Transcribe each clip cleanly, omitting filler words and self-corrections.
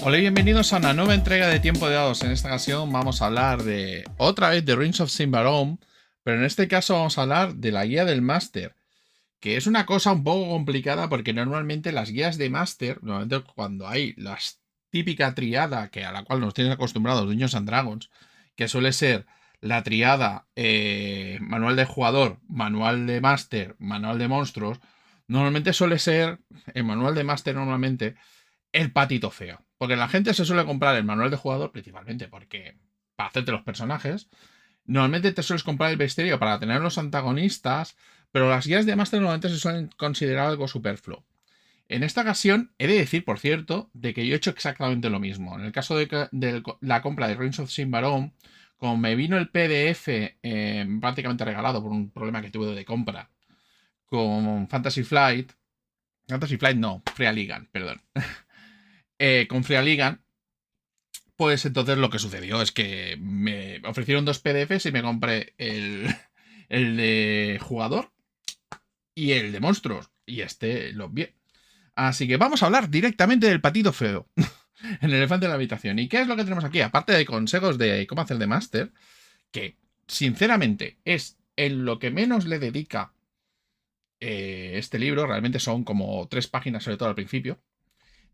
Hola y bienvenidos a una nueva entrega de Tiempo de Dados. En esta ocasión vamos a hablar de otra vez de Rings of Symbaroum, pero en este caso vamos a hablar de la guía del máster, que es una cosa un poco complicada porque normalmente las guías de máster, normalmente cuando hay la típica triada que a la cual nos tienen acostumbrados Dungeons and Dragons, que suele ser la triada manual de jugador, manual de máster, manual de monstruos, normalmente suele ser el manual de máster normalmente el patito feo. Porque la gente se suele comprar el manual de jugador principalmente porque para hacerte los personajes. Normalmente te sueles comprar el bestiario para tener los antagonistas, pero las guías de máster normalmente se suelen considerar algo superfluo. En esta ocasión, he de decir, por cierto, de que yo he hecho exactamente lo mismo. En el caso de la compra de Rings of Symbaroum, como me vino el PDF prácticamente regalado por un problema que tuve de compra con Fantasy Flight no, Free Ligan, perdón. Con Free Ligan, pues entonces lo que sucedió es que me ofrecieron dos PDFs y me compré el de jugador y el de monstruos. Y este lo vi. Así que vamos a hablar directamente del patito feo. El elefante en la habitación. ¿Y qué es lo que tenemos aquí? Aparte de consejos de cómo hacer de máster, que sinceramente es en lo que menos le dedica este libro. Realmente son como 3 páginas, sobre todo al principio.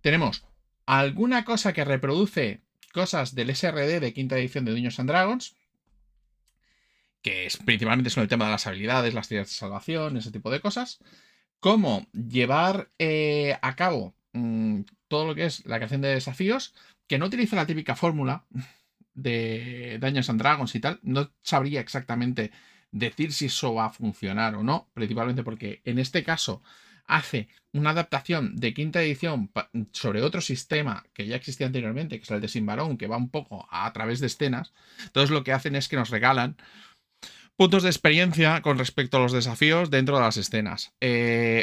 Tenemos alguna cosa que reproduce cosas del SRD de quinta edición de Dungeons and Dragons, que es principalmente son el tema de las habilidades, las tiradas de salvación, ese tipo de cosas. Cómo llevar a cabo todo lo que es la creación de desafíos, que no utiliza la típica fórmula de Dungeons and Dragons y tal. No sabría exactamente decir si eso va a funcionar o no, principalmente porque en este caso hace una adaptación de quinta edición sobre otro sistema que ya existía anteriormente, que es el de Symbaroum, que va un poco a través de escenas. Entonces lo que hacen es que nos regalan puntos de experiencia con respecto a los desafíos dentro de las escenas.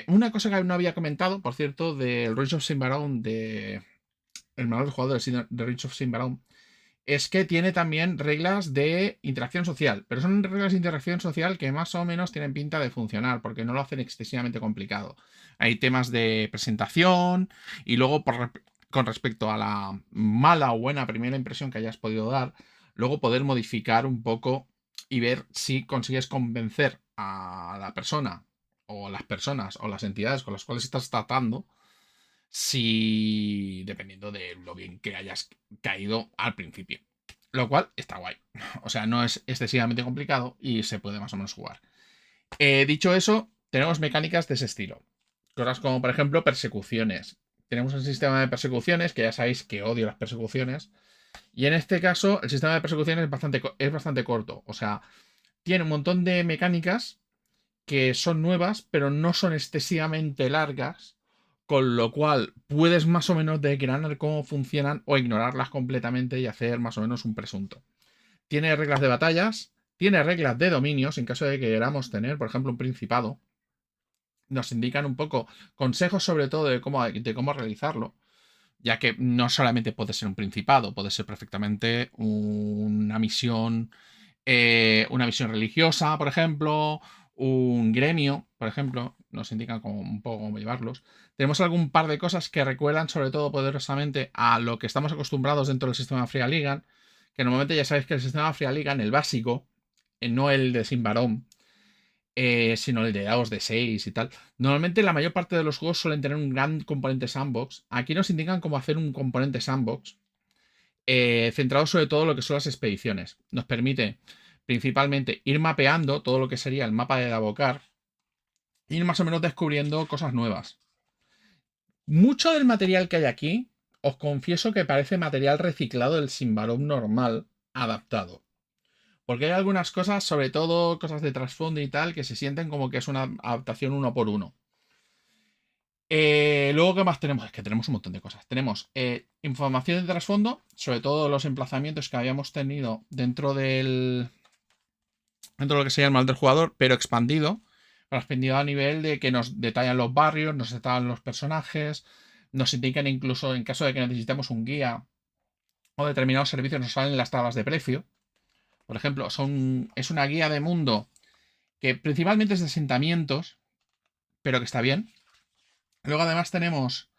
Una cosa que no había comentado, por cierto, del Rings of Symbaroum, el manual del jugador de Rings of Symbaroum, es que tiene también reglas de interacción social, pero son reglas de interacción social que más o menos tienen pinta de funcionar, porque no lo hacen excesivamente complicado. Hay temas de presentación y luego con respecto a la mala o buena primera impresión que hayas podido dar, luego poder modificar un poco y ver si consigues convencer a la persona o las personas o las entidades con las cuales estás tratando, si dependiendo de lo bien que hayas caído al principio. Lo cual está guay. O sea, no es excesivamente complicado y se puede más o menos jugar. Dicho eso, tenemos mecánicas de ese estilo. Cosas como, por ejemplo, persecuciones. Tenemos un sistema de persecuciones, que ya sabéis que odio las persecuciones. Y en este caso, el sistema de persecuciones es bastante corto. O sea, tiene un montón de mecánicas que son nuevas, pero no son excesivamente largas, con lo cual puedes más o menos desgranar cómo funcionan o ignorarlas completamente y hacer más o menos un presunto. Tiene reglas de batallas, tiene reglas de dominios, en caso de que queramos tener, por ejemplo, un principado. Nos indican un poco consejos sobre todo de cómo realizarlo, ya que no solamente puede ser un principado, puede ser perfectamente una misión religiosa, por ejemplo, un gremio, por ejemplo, nos indican como un poco cómo llevarlos. Tenemos algún par de cosas que recuerdan sobre todo poderosamente a lo que estamos acostumbrados dentro del sistema Free Ligan, que normalmente ya sabéis que el sistema Free Ligan, el básico, no el de Symbaroum, sino el de dados de 6 y tal. Normalmente la mayor parte de los juegos suelen tener un gran componente sandbox. Aquí nos indican cómo hacer un componente sandbox centrado sobre todo en lo que son las expediciones. Nos permite principalmente ir mapeando todo lo que sería el mapa de Davocar y ir más o menos descubriendo cosas nuevas. Mucho del material que hay aquí, os confieso que parece material reciclado del Symbaroum normal adaptado. Porque hay algunas cosas, sobre todo cosas de trasfondo y tal, que se sienten como que es una adaptación uno por uno. Luego, ¿qué más tenemos? Es que tenemos un montón de cosas. Tenemos información de trasfondo, sobre todo los emplazamientos que habíamos tenido dentro de lo que sería el manual del jugador, pero expandido a nivel de que nos detallan los barrios, nos detallan los personajes, nos indican incluso en caso de que necesitemos un guía o determinados servicios, nos salen las tablas de precio. Por ejemplo, es una guía de mundo que principalmente es de asentamientos, pero que está bien. Luego además tenemos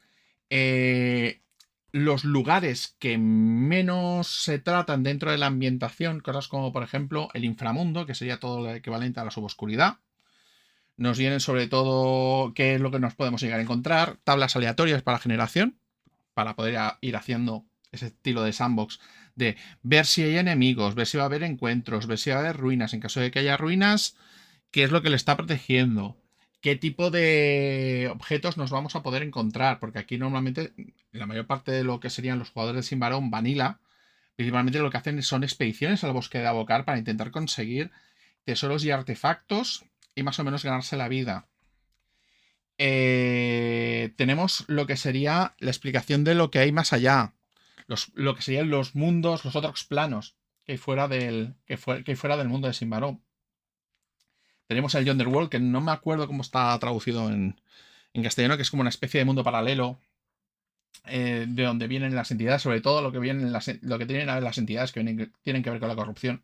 los lugares que menos se tratan dentro de la ambientación, cosas como por ejemplo el inframundo, que sería todo lo equivalente a la suboscuridad. Nos vienen sobre todo qué es lo que nos podemos llegar a encontrar, tablas aleatorias para generación, para poder ir haciendo ese estilo de sandbox, de ver si hay enemigos, ver si va a haber encuentros, ver si va a haber ruinas. En caso de que haya ruinas, qué es lo que le está protegiendo, qué tipo de objetos nos vamos a poder encontrar, porque aquí normalmente la mayor parte de lo que serían los jugadores de Symbaroum Vanilla, principalmente lo que hacen son expediciones al bosque de Avocar para intentar conseguir tesoros y artefactos y más o menos ganarse la vida. Tenemos lo que sería la explicación de lo que hay más allá, lo que serían los mundos, los otros planos que hay fuera del mundo de Symbaroum. Tenemos el Yonder que no me acuerdo cómo está traducido en castellano, que es como una especie de mundo paralelo, de donde vienen las entidades, sobre todo lo que tienen a ver las entidades que tienen que ver con la corrupción.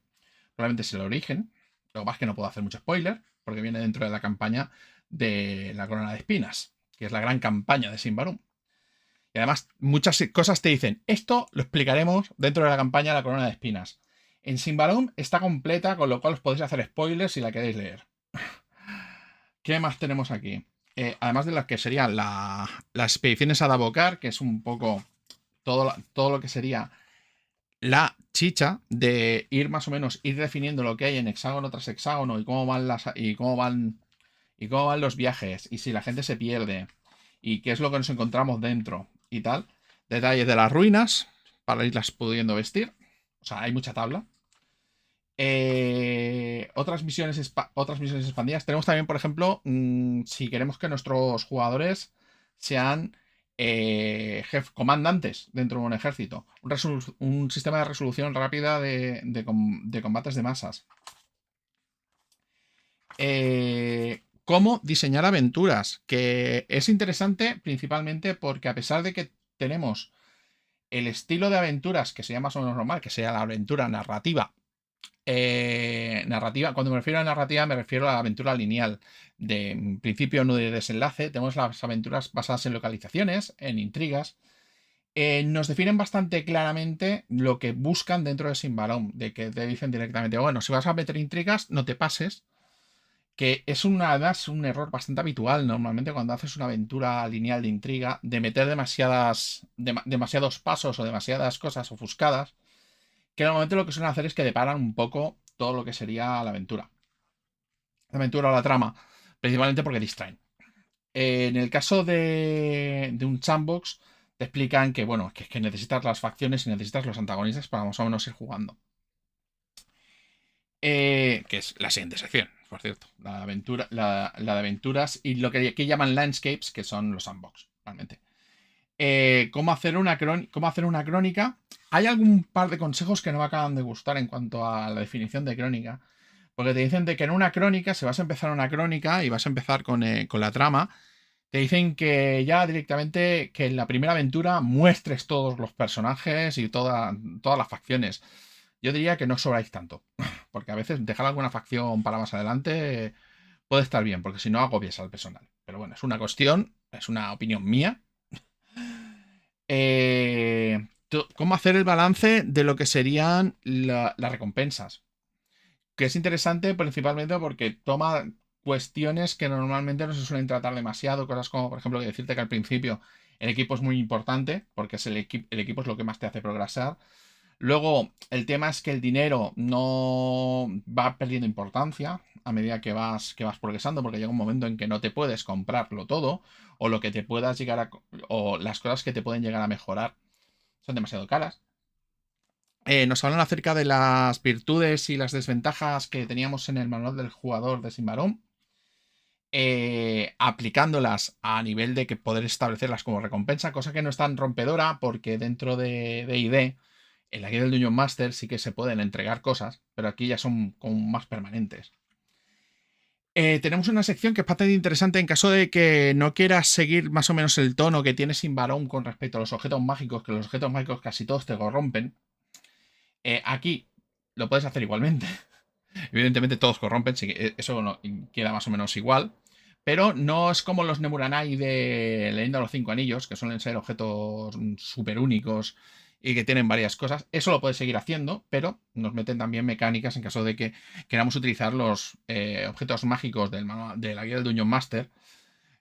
Probablemente es el origen. Lo que pasa es que no puedo hacer mucho spoiler, porque viene dentro de la campaña de la Corona de Espinas, que es la gran campaña de Symbaroum. Y además, muchas cosas te dicen, esto lo explicaremos dentro de la campaña de la Corona de Espinas. En Symbaroum está completa, con lo cual os podéis hacer spoilers si la queréis leer. ¿Qué más tenemos aquí? Además de las que serían las expediciones a Davocar, que es un poco todo lo que sería la chicha de ir más o menos ir definiendo lo que hay en hexágono tras hexágono y cómo van los viajes y si la gente se pierde y qué es lo que nos encontramos dentro y tal. Detalles de las ruinas para irlas pudiendo vestir. O sea, hay mucha tabla. Otras misiones expandidas. Tenemos también, por ejemplo, si queremos que nuestros jugadores sean comandantes dentro de un ejército. Un sistema de resolución rápida de combates de masas. Cómo diseñar aventuras, que es interesante principalmente porque a pesar de que tenemos el estilo de aventuras que sería más o menos normal, que sea la aventura narrativa, cuando me refiero a narrativa me refiero a la aventura lineal de principio, nudo y desenlace. Tenemos las aventuras basadas en localizaciones, en intrigas. Nos definen bastante claramente lo que buscan dentro de Symbaroum, de que te dicen directamente, bueno, si vas a meter intrigas, no te pases, que es además un error bastante habitual normalmente cuando haces una aventura lineal de intriga, de meter demasiados pasos o demasiadas cosas ofuscadas, que normalmente lo que suelen hacer es que deparan un poco todo lo que sería la aventura. La aventura o la trama, principalmente porque distraen. En el caso de un sandbox, te explican que, bueno, que es que necesitas las facciones y necesitas los antagonistas para más o menos ir jugando. Que es la siguiente sección, por cierto. La de aventuras y lo que aquí llaman landscapes, que son los sandbox, realmente. ¿Cómo hacer una crónica? Hay algún par de consejos que no me acaban de gustar en cuanto a la definición de crónica. Porque te dicen de que en una crónica, si vas a empezar una crónica y vas a empezar con la trama, te dicen que ya directamente que en la primera aventura muestres todos los personajes y todas las facciones. Yo diría que no sobráis tanto, porque a veces dejar alguna facción para más adelante puede estar bien, porque si no agobias al personal. Pero bueno, es una opinión mía. ¿Cómo hacer el balance de lo que serían las recompensas? Que es interesante principalmente porque toma cuestiones que normalmente no se suelen tratar demasiado, cosas como, por ejemplo, decirte que al principio el equipo es muy importante, porque el equipo es lo que más te hace progresar. Luego, el tema es que el dinero no va perdiendo importancia a medida que vas progresando, porque llega un momento en que no te puedes comprarlo todo, o lo que te puedas o las cosas que te pueden llegar a mejorar son demasiado caras. Nos hablan acerca de las virtudes y las desventajas que teníamos en el manual del jugador de Symbaroum, aplicándolas a nivel de que poder establecerlas como recompensa, cosa que no es tan rompedora porque dentro de D&D, en la guía del Dungeon Master sí que se pueden entregar cosas, pero aquí ya son como más permanentes. Tenemos una sección que es bastante interesante en caso de que no quieras seguir más o menos el tono que tiene Symbaroum con respecto a los objetos mágicos, que los objetos mágicos casi todos te corrompen. Aquí lo puedes hacer igualmente. Evidentemente todos corrompen, eso no, queda más o menos igual. Pero no es como los Nemuranai de Leyenda de los Cinco Anillos, que suelen ser objetos súper únicos y que tienen varias cosas. Eso lo puedes seguir haciendo, pero nos meten también mecánicas en caso de que queramos utilizar los objetos mágicos de la guía del Dungeon Master,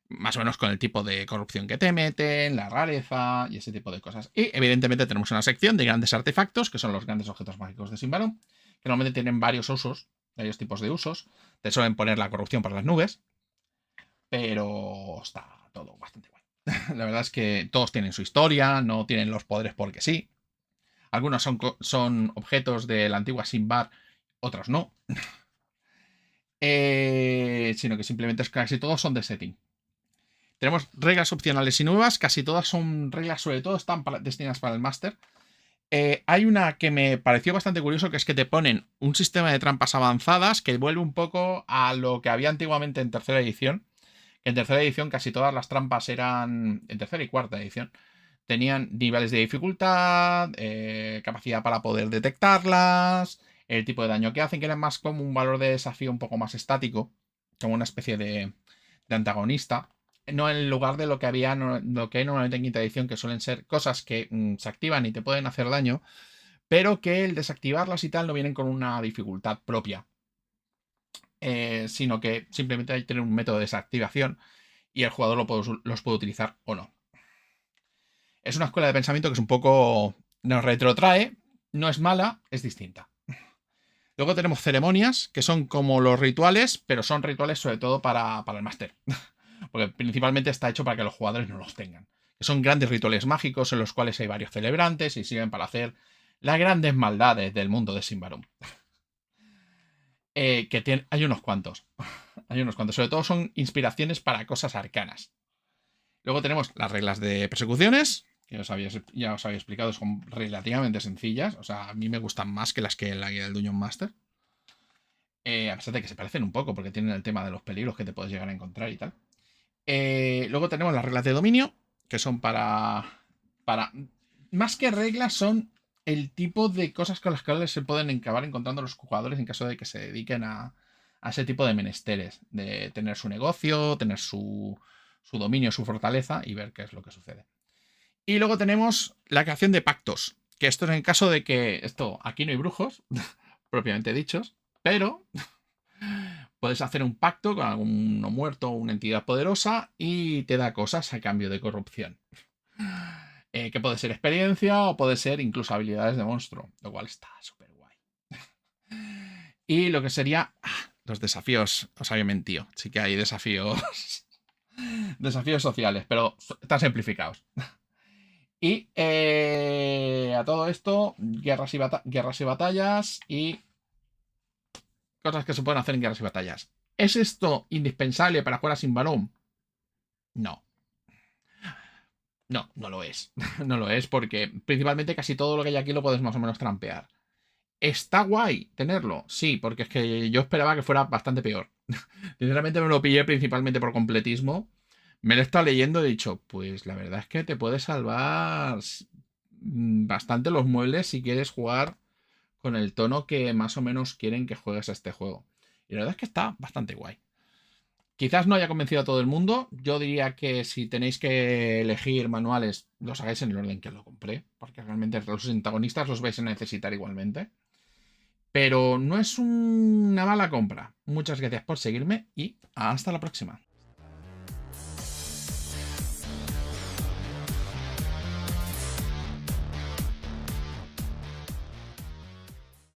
más o menos con el tipo de corrupción que te meten, la rareza y ese tipo de cosas. Y evidentemente tenemos una sección de grandes artefactos, que son los grandes objetos mágicos de Symbaroum, que normalmente tienen varios usos, varios tipos de usos. Te suelen poner la corrupción por las nubes, pero está todo bastante guay. La verdad es que todos tienen su historia, no tienen los poderes porque sí. Algunos son objetos de la antigua Simbar, otros no. Sino que simplemente casi todos son de setting. Tenemos reglas opcionales y nuevas, casi todas son reglas, sobre todo están destinadas para el máster. Hay una que me pareció bastante curioso, que es que te ponen un sistema de trampas avanzadas que vuelve un poco a lo que había antiguamente en tercera edición. En tercera edición casi todas las trampas eran, en tercera y cuarta edición, tenían niveles de dificultad, capacidad para poder detectarlas, el tipo de daño que hacen, que era más como un valor de desafío un poco más estático, como una especie de antagonista. No en lugar de lo que había, lo que hay normalmente en quinta edición, que suelen ser cosas que se activan y te pueden hacer daño, pero que el desactivarlas y tal no vienen con una dificultad propia. Sino que simplemente hay que tener un método de desactivación y el jugador los puede utilizar o no. Es una escuela de pensamiento que es un poco... nos retrotrae, no es mala, es distinta. Luego tenemos ceremonias, que son como los rituales, pero son rituales sobre todo para el máster. Porque principalmente está hecho para que los jugadores no los tengan. Que son grandes rituales mágicos en los cuales hay varios celebrantes y sirven para hacer las grandes maldades del mundo de Symbaroum. Hay unos cuantos. Hay unos cuantos. Sobre todo son inspiraciones para cosas arcanas. Luego tenemos las reglas de persecuciones, que ya os había explicado, son relativamente sencillas. O sea, a mí me gustan más que las que en la guía del Dungeon Master. A pesar de que se parecen un poco, porque tienen el tema de los peligros que te puedes llegar a encontrar y tal. Luego tenemos las reglas de dominio, que son para... Más que reglas, son el tipo de cosas con las que se pueden acabar encontrando los jugadores en caso de que se dediquen a ese tipo de menesteres. De tener su negocio, tener su dominio, su fortaleza y ver qué es lo que sucede. Y luego tenemos la creación de pactos, que esto es en caso de que aquí no hay brujos, propiamente dichos, pero puedes hacer un pacto con alguno muerto o una entidad poderosa y te da cosas a cambio de corrupción. Que puede ser experiencia o puede ser incluso habilidades de monstruo, lo cual está súper guay. Y lo que sería los desafíos, os había mentido, sí que hay desafíos desafíos sociales, pero están simplificados. Y a todo esto, guerras y batallas y cosas que se pueden hacer en guerras y batallas. ¿Es esto indispensable para jugar a Symbaroum? No. No lo es. No lo es porque principalmente casi todo lo que hay aquí lo puedes más o menos trampear. ¿Está guay tenerlo? Sí, porque es que yo esperaba que fuera bastante peor. Sinceramente me lo pillé principalmente por completismo. Me lo he estado leyendo y he dicho, pues la verdad es que te puede salvar bastante los muebles si quieres jugar con el tono que más o menos quieren que juegues a este juego. Y la verdad es que está bastante guay. Quizás no haya convencido a todo el mundo. Yo diría que si tenéis que elegir manuales, los hagáis en el orden que lo compré, porque realmente los antagonistas los vais a necesitar igualmente. Pero no es una mala compra. Muchas gracias por seguirme y hasta la próxima.